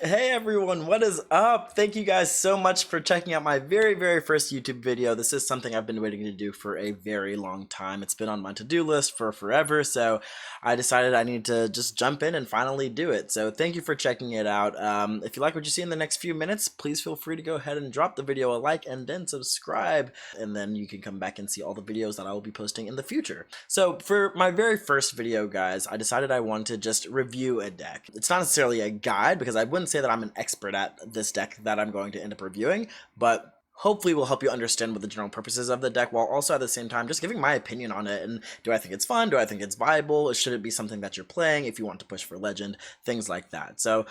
Hey everyone, what is up? Thank you guys so much for checking out my very first YouTube video. This is something I've been waiting to do for a very long time. It's been on my to-do list for forever, so I decided I need to just jump in and finally do it. So thank you for checking it out. If you like what you see in the next few minutes, please feel free to go ahead and drop the video a like and then subscribe, and then you can come back and see all the videos that I will be posting in the future. So for my very first video, guys, I decided I wanted to just review a deck. It's not necessarily a guide because I wouldn't say that I'm an expert at this deck that I'm going to end up reviewing, but hopefully will help you understand what the general purposes of the deck, while also at the same time just giving my opinion on it. And do I think it's fun? Do I think it's viable? Should it be something that you're playing if you want to push for legend? Things like that. So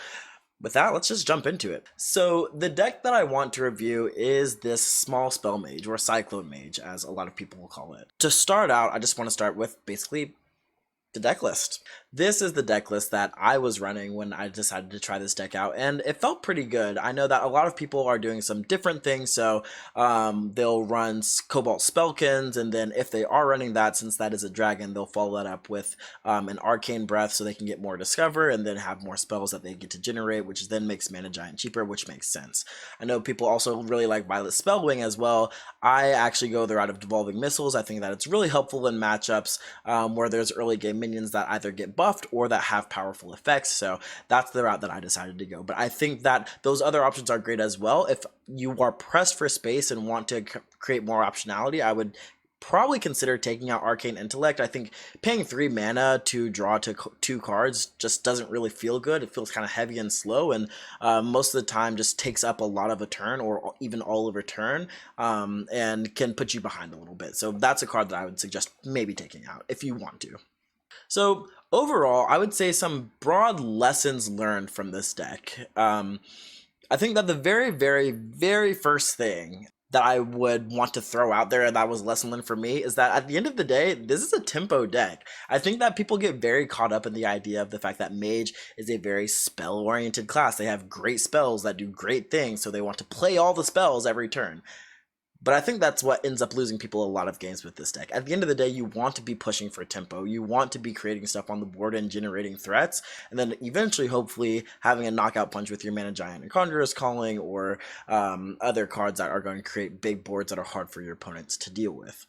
with that, let's just jump into it. So the deck that I want to review is this small spell mage, or Cyclone Mage, as a lot of people will call it. To start out, I just want to start with basically the deck list. This is the deck list that I was running when I decided to try this deck out, and it felt pretty good. I know that a lot of people are doing some different things, so they'll run Cobalt Spellkins, and then if they are running that, since that is a dragon, they'll follow that up with an Arcane Breath so they can get more Discover, and then have more spells that they get to generate, which then makes Mana Giant cheaper, which makes sense. I know people also really like Violet Spellwing as well. I actually go the route of Devolving Missiles. I think that it's really helpful in matchups where there's early game minions that either get buffed or that have powerful effects, so that's the route that I decided to go. But I think that those other options are great as well. If you are pressed for space and want to create more optionality, I would probably consider taking out Arcane Intellect. I think paying 3 mana to draw to 2 cards just doesn't really feel good. It feels kind of heavy and slow, and most of the time just takes up a lot of a turn, or even all of a turn, and can put you behind a little bit. So that's a card that I would suggest maybe taking out if you want to. So overall, I would say some broad lessons learned from this deck. I think that the very first thing that I would want to throw out there that was lesson learned for me is that at the end of the day, this is a tempo deck. I think that people get very caught up in the idea of the fact that Mage is a very spell-oriented class. They have great spells that do great things, so they want to play all the spells every turn. But I think that's what ends up losing people a lot of games with this deck. At the end of the day, you want to be pushing for tempo. You want to be creating stuff on the board and generating threats, and then eventually, hopefully, having a knockout punch with your Mana Giant and Conjurer's Calling, or other cards that are going to create big boards that are hard for your opponents to deal with.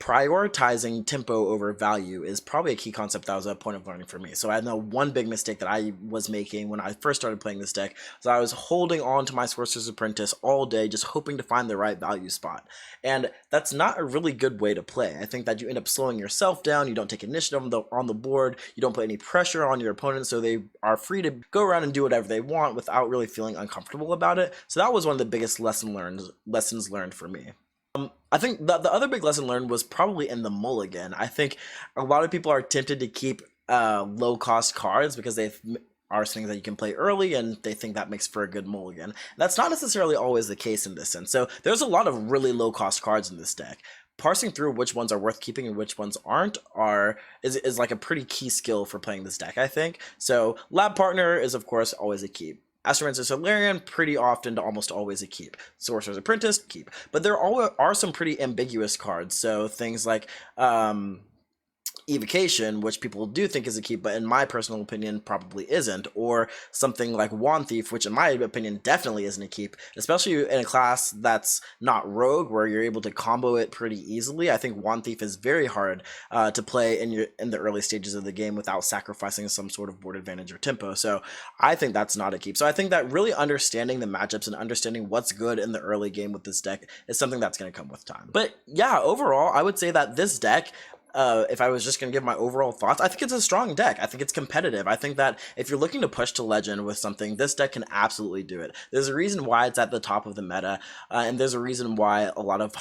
Prioritizing tempo over value is probably a key concept that was a point of learning for me. So I know one big mistake that I was making when I first started playing this deck was I was holding on to my Sorcerer's Apprentice all day, just hoping to find the right value spot. And that's not a really good way to play. I think that you end up slowing yourself down, you don't take initiative on the board, you don't put any pressure on your opponent, so they are free to go around and do whatever they want without really feeling uncomfortable about it. So that was one of the biggest lessons learned for me. I think the other big lesson learned was probably in the mulligan. I think a lot of people are tempted to keep low cost cards because they are things that you can play early, and they think that makes for a good mulligan. That's not necessarily always the case in this sense. So there's a lot of really low cost cards in this deck. Parsing through which ones are worth keeping and which ones aren't is like a pretty key skill for playing this deck, I think. So Lab Partner is of course always a keep. Astromancer Solarian, pretty often to almost always a keep. Sorcerer's Apprentice, keep. But there are some pretty ambiguous cards, so things like Evocation, which people do think is a keep, but in my personal opinion probably isn't, or something like Wand Thief, which in my opinion definitely isn't a keep, especially in a class that's not Rogue, where you're able to combo it pretty easily. I think Wand Thief is very hard to play in the early stages of the game without sacrificing some sort of board advantage or tempo, so I think that's not a keep. So I think that really understanding the matchups and understanding what's good in the early game with this deck is something that's going to come with time. But yeah, overall, I would say that this deck, if I was just going to give my overall thoughts, I think it's a strong deck. I think it's competitive. I think that if you're looking to push to Legend with something, this deck can absolutely do it. There's a reason why it's at the top of the meta, and there's a reason why a lot of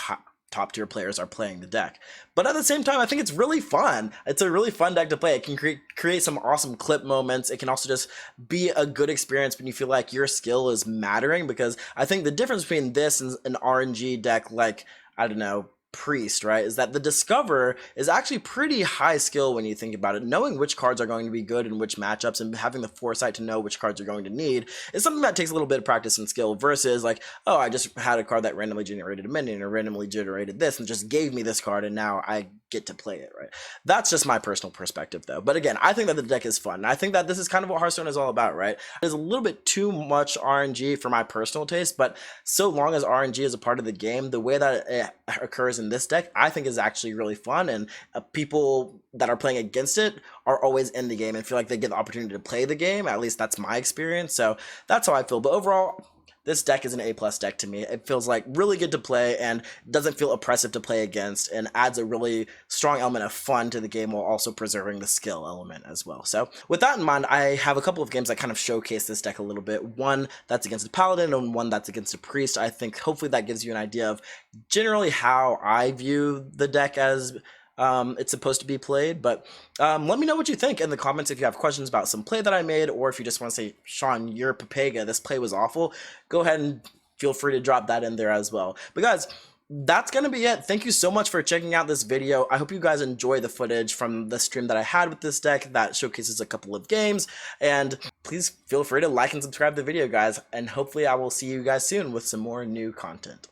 top tier players are playing the deck. But at the same time, I think it's really fun. It's a really fun deck to play. It can create some awesome clip moments. It can also just be a good experience when you feel like your skill is mattering, because I think the difference between this and an RNG deck like, I don't know, Priest, right, is that the Discover is actually pretty high skill when you think about it. Knowing which cards are going to be good in which matchups and having the foresight to know which cards you're going to need is something that takes a little bit of practice and skill versus like, oh, I just had a card that randomly generated a minion or randomly generated this and just gave me this card and now I get to play it, right? That's just my personal perspective though. But again, I think that the deck is fun. I think that this is kind of what Hearthstone is all about, right? There's a little bit too much RNG for my personal taste, but so long as RNG is a part of the game, the way that it occurs in this deck, I think is actually really fun, and people that are playing against it are always in the game and feel like they get the opportunity to play the game. At least that's my experience, so that's how I feel. But overall, this deck is an A+ deck to me. It feels like really good to play and doesn't feel oppressive to play against, and adds a really strong element of fun to the game while also preserving the skill element as well. So with that in mind, I have a couple of games that kind of showcase this deck a little bit. One that's against a Paladin and one that's against a Priest. I think hopefully that gives you an idea of generally how I view the deck as it's supposed to be played. But let me know what you think in the comments if you have questions about some play that I made, or if you just want to say, Sean, you're Papega, this play was awful, go ahead and feel free to drop that in there as well. But guys, that's gonna be it. Thank you so much for checking out this video. I hope you guys enjoy the footage from the stream that I had with this deck that showcases a couple of games, and please feel free to like and subscribe to the video, guys, and hopefully I will see you guys soon with some more new content.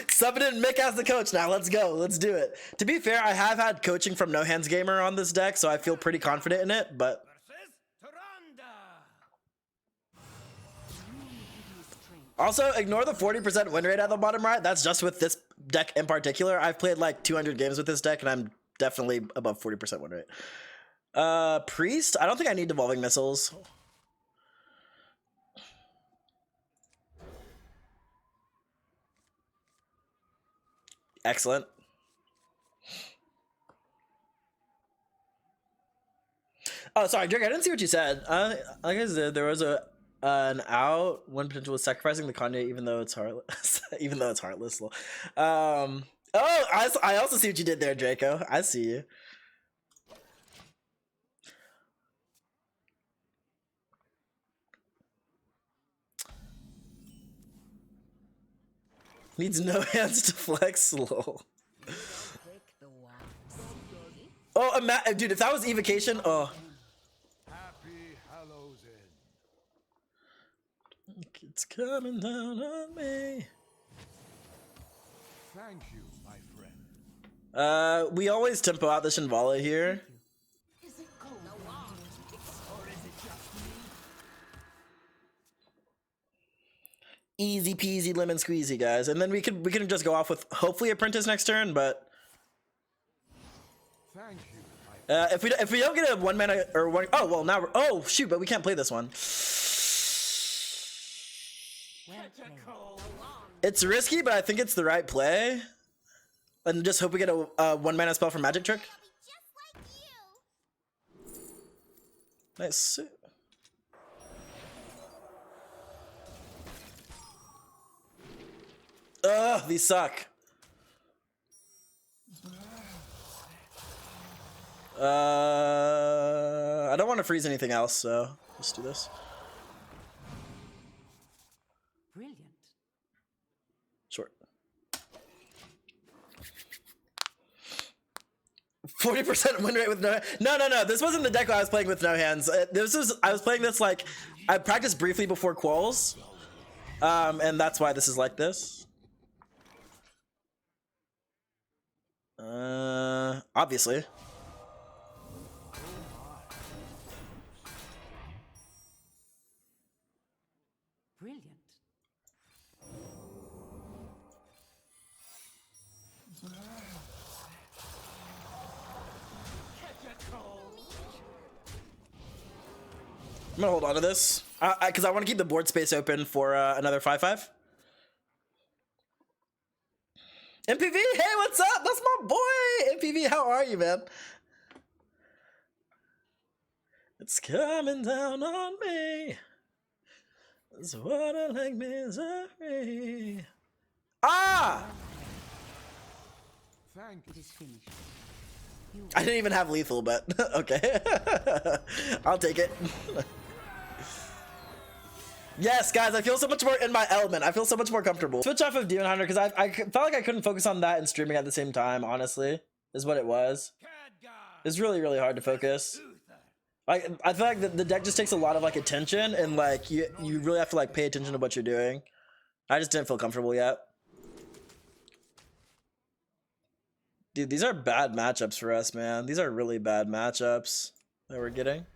Sub it in Mick as the coach now. Let's go. Let's do it. To be fair, I have had coaching from No Hands Gamer on this deck, so I feel pretty confident in it, but... Also, ignore the 40% win rate at the bottom right. That's just with this deck in particular. I've played like 200 games with this deck, and I'm definitely above 40% win rate. Priest? I don't think I need Devolving Missiles. Excellent. Oh, sorry, Drake, I didn't see what you said. Like I said, there was an out. One potential was sacrificing the conduit, even though it's heartless. Even though it's heartless. Oh, I also see what you did there, Draco. I see you. Needs no hands to flex, lol. Oh, dude, if that was evocation, oh. It's coming down on me. Thank you, my friend. We always tempo out the Shinvala here. Easy peasy lemon squeezy, guys. And then we can just go off with hopefully Apprentice next turn, but thank you. if we don't get a 1 mana or one, oh well, now oh shoot, but we can't play this one. It's risky, but I think it's the right play. And just hope we get a 1 mana spell from Magic Trick. Nice. Ugh, these suck. I don't want to freeze anything else, so let's do this. Brilliant. Short. 40% win rate with no. No. This wasn't the deck I was playing with no hands. I was playing this like I practiced briefly before quals, and that's why this is like this. Obviously. Brilliant. I'm gonna hold on to this because I want to keep the board space open for another 5/5. MPV, hey, what's up? That's my boy. MPV, how are you, man? It's coming down on me. It's what I like misery. Ah! Thank you. It is finished. I didn't even have lethal, but okay. I'll take it. Yes, guys, I feel so much more in my element. I feel so much more comfortable. Switch off of Demon Hunter because I felt like I couldn't focus on that and streaming at the same time, honestly, is what it was. It's really, really hard to focus. I feel like the deck just takes a lot of like attention and like you really have to like pay attention to what you're doing. I just didn't feel comfortable yet. Dude, these are bad matchups for us, man. These are really bad matchups that we're getting.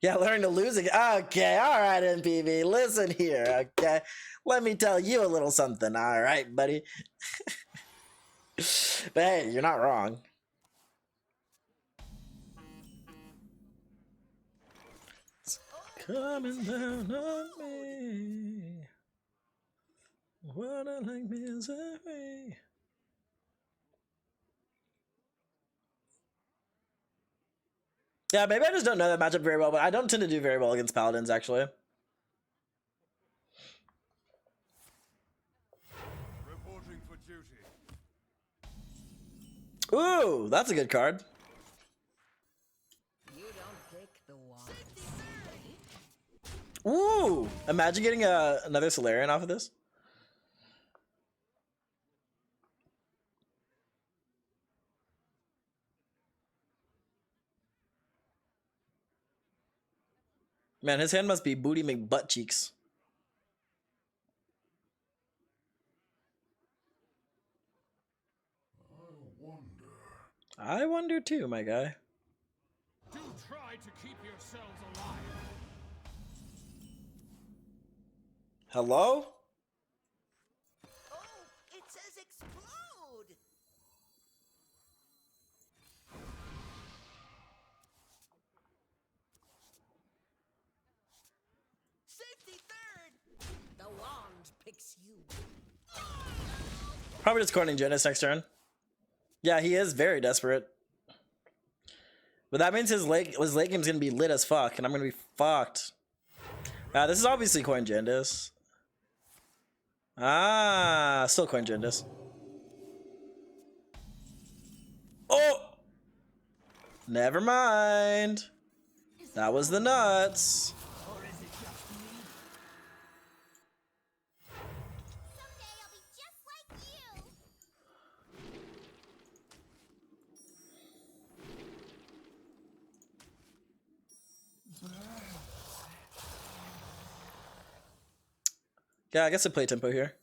Yeah, learning to lose again. Okay, all right, MPV. Listen here, okay? Let me tell you a little something, all right, buddy? But hey, you're not wrong. It's coming down on me. What I like misery. Yeah, maybe I just don't know that matchup very well, but I don't tend to do very well against paladins, actually. Reporting for duty. Ooh, that's a good card. You don't pick the one. Ooh, imagine getting another Solarian off of this. Man, his hand must be booty McButt cheeks. I wonder too, my guy. Do try to keep yourselves alive. Hello? Oh, it says explode! Safety third! The wand picks you. Probably just coining Genesis next turn. Yeah, he is very desperate. But that means his late game's gonna be lit as fuck, and I'm gonna be fucked. This is obviously coin Jandis. Ah, still coin Jandis. Oh! Never mind. That was the nuts. Someday I'll be just like you! Yeah, I guess I play tempo here.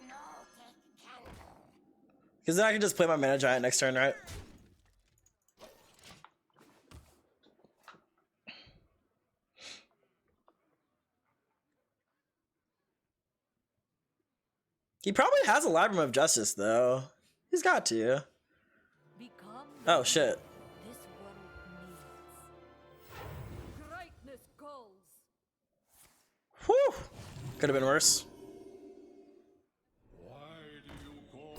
You know, take candle. Because then I can just play my Mana Giant next turn, right? He probably has a Library of Justice, though. He's got to. Become Oh, shit. this world needs. Greatness calls. Whew! Could have been worse.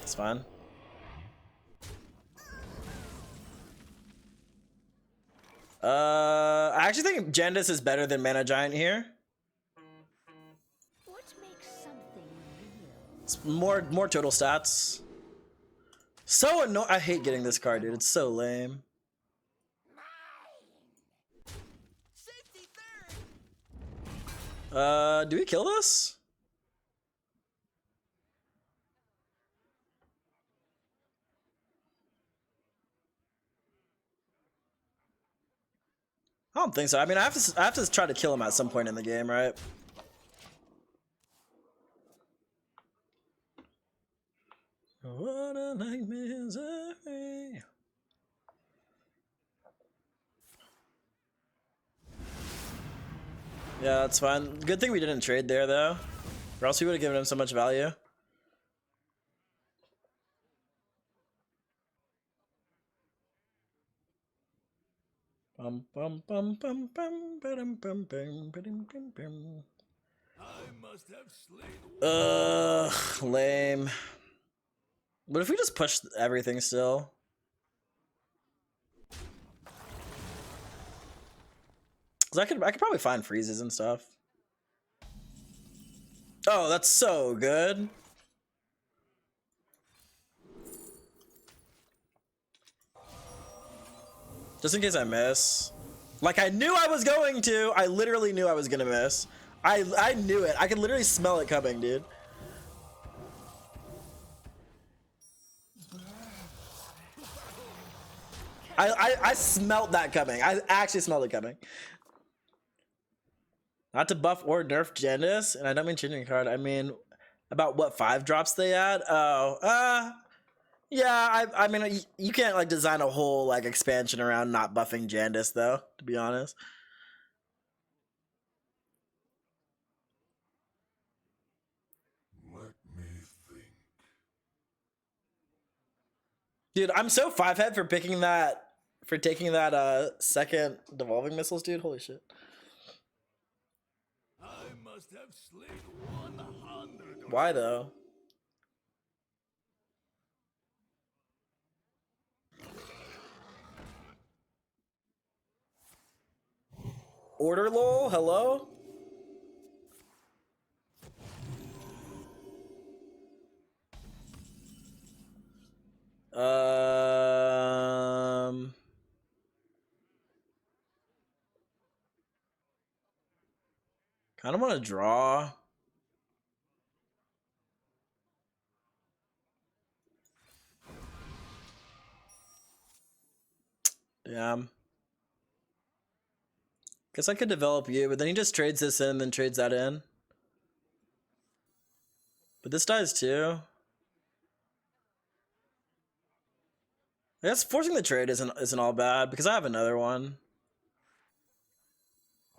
It's fine. I actually think Jandis is better than Mana Giant here. What makes something real? It's more total stats. So annoying. I hate getting this card, dude. It's so lame. Safety third! Do we kill this? I don't think so. I mean, I have to try to kill him at some point in the game, right? What a like misery. Yeah, that's fine. Good thing we didn't trade there, though. Or else we would have given him so much value. Bum bum bum bum bum bum bum bum bum bum. I must have slain. Lame. But if we just push everything still? Cause I could probably find freezes and stuff. Oh, that's so good. Just in case I miss. Like I knew I was going to. I literally knew I was gonna miss. I knew it. I could literally smell it coming, dude. I smelled that coming. I actually smelled it coming. Not to buff or nerf Janice, and I don't mean changing card. I mean about what 5 drops they add. Oh, yeah. I mean you can't like design a whole like expansion around not buffing Jandis though. To be honest. Let me think. Dude, I'm so 5-head for taking that second devolving missiles, dude. Holy shit. I must have slain 100. Why though? Order lol, hello? Kind of want to draw. Damn. Guess I could develop you, but then he just trades this in and then trades that in. But this dies too. I guess forcing the trade isn't all bad because I have another one.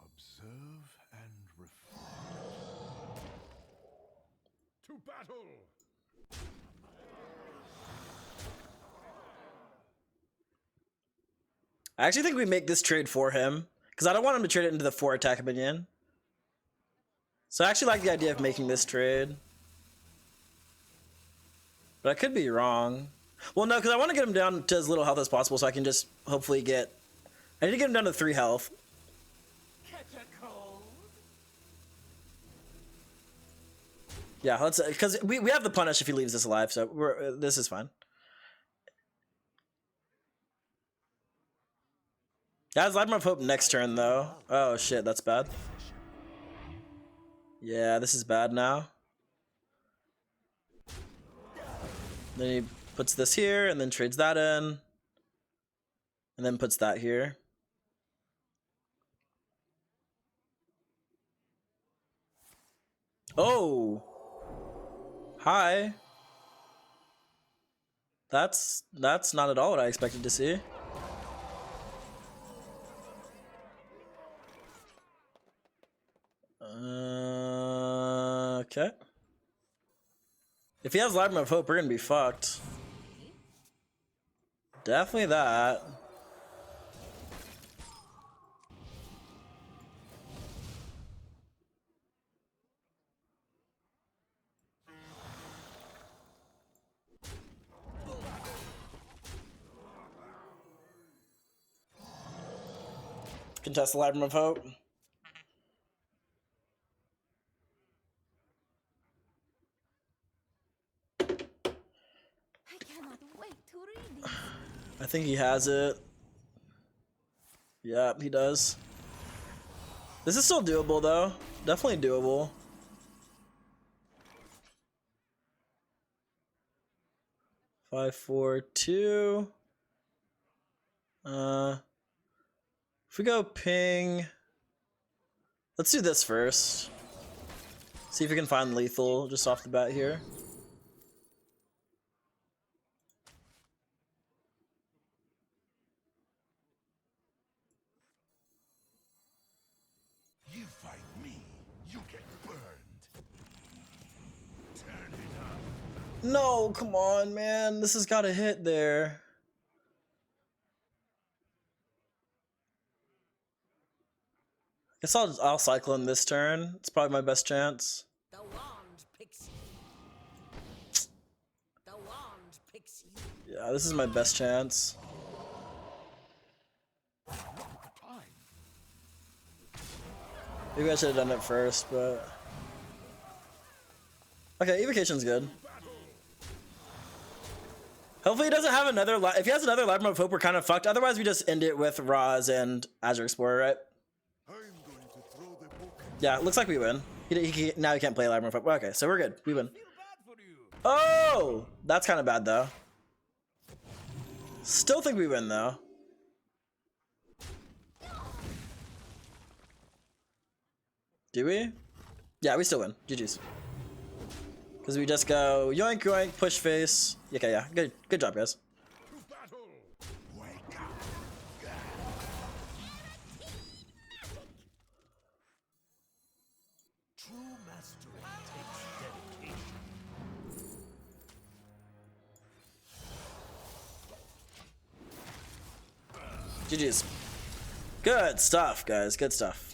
Observe and reflect. To battle! I actually think we make this trade for him because I don't want him to trade it into the 4 attack minion. So I actually like the idea of making this trade. But I could be wrong. Well, no, because I want to get him down to as little health as possible so I can just hopefully get... I need to get him down to 3 health. Catch a cold? Yeah, let's... Because we have the punish if he leaves us alive, so this is fine. Guys, Light of Hope next turn, though. Oh, shit, that's bad. Yeah, this is bad now. Then he puts this here, and then trades that in. And then puts that here. Oh! Hi. That's not at all what I expected to see. Okay. If he has Library of Hope, we're gonna be fucked. Definitely that. Contest the Library of Hope. I cannot wait to read this. I think he has it. Yeah, he does. This is still doable, though. Definitely doable. Five, 4, 2. If we go ping, let's do this first. See if we can find lethal just off the bat here. You fight me, you get burned. Turn it up. No, come on, man. This has got to hit there. Guess I'll Cyclone this turn. It's probably my best chance. The wand picks you. The wand picks you. Yeah, this is my best chance. Maybe I should have done it first, but... Okay, Evocation's good. Hopefully he doesn't have another... If he has another Library of Hope, we're kind of fucked. Otherwise, we just end it with Roz and Azure Explorer, right? I'm going to throw the book Yeah, it looks like we win. Now he can't play live more. Okay, so we're good. We win. Feel bad for you. Oh, that's kind of bad though. Still think we win though. Do we? Yeah, we still win. GG's. Because we just go yoink yoink, push face. Okay, yeah, good job, guys. To battle. Wake up. True mastery takes dedication. GG's. Good stuff, guys. Good stuff.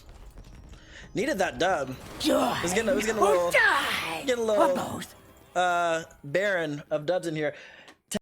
Needed that dub. It was getting a little, barren of dubs in here.